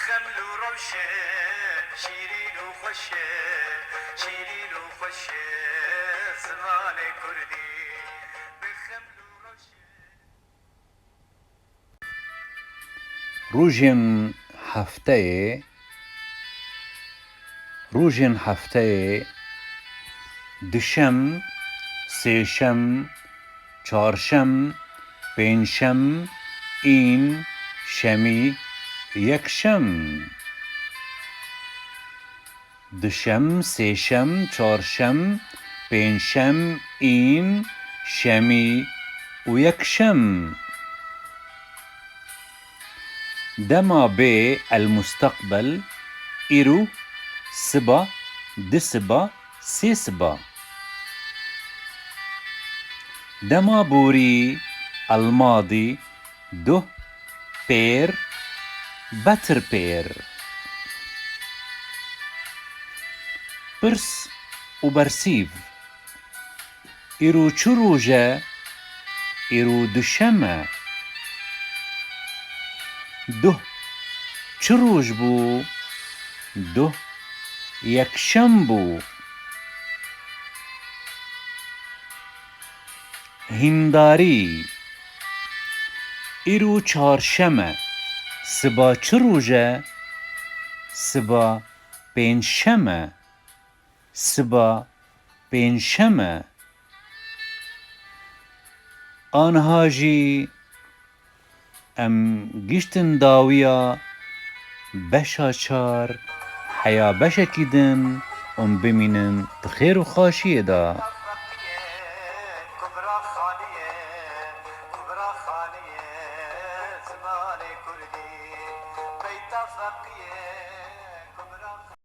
خمل و روشن شیرین و خوشه شیرین و خوشه زمان کردی به خمل و روشن روژên hefteyê dişem, sêşem, çarşem, pênşem, ên, şemî, yekşem. Dişem, sêşem, çarşem, pênşem, ên, şemî û yekşem. Dema bê elmustaqbel îro siba, di siba, sê siba. Dema borî elmadî duh pêr, betir pêr. Pirs û bersîv îro çi roj e? Îro dişem e. Duh çi roj bû? Duh yekşem bû. Hîndarî îro çarşem e. Siba çi roj e? Siba pênşem e. Siba pênşem e. Aniha jî em gîştin dawiya beşa çar heya beşekî din û bimînin di xêr û xaşiyê da. kubra khaniye زمان کردی بیت فقیه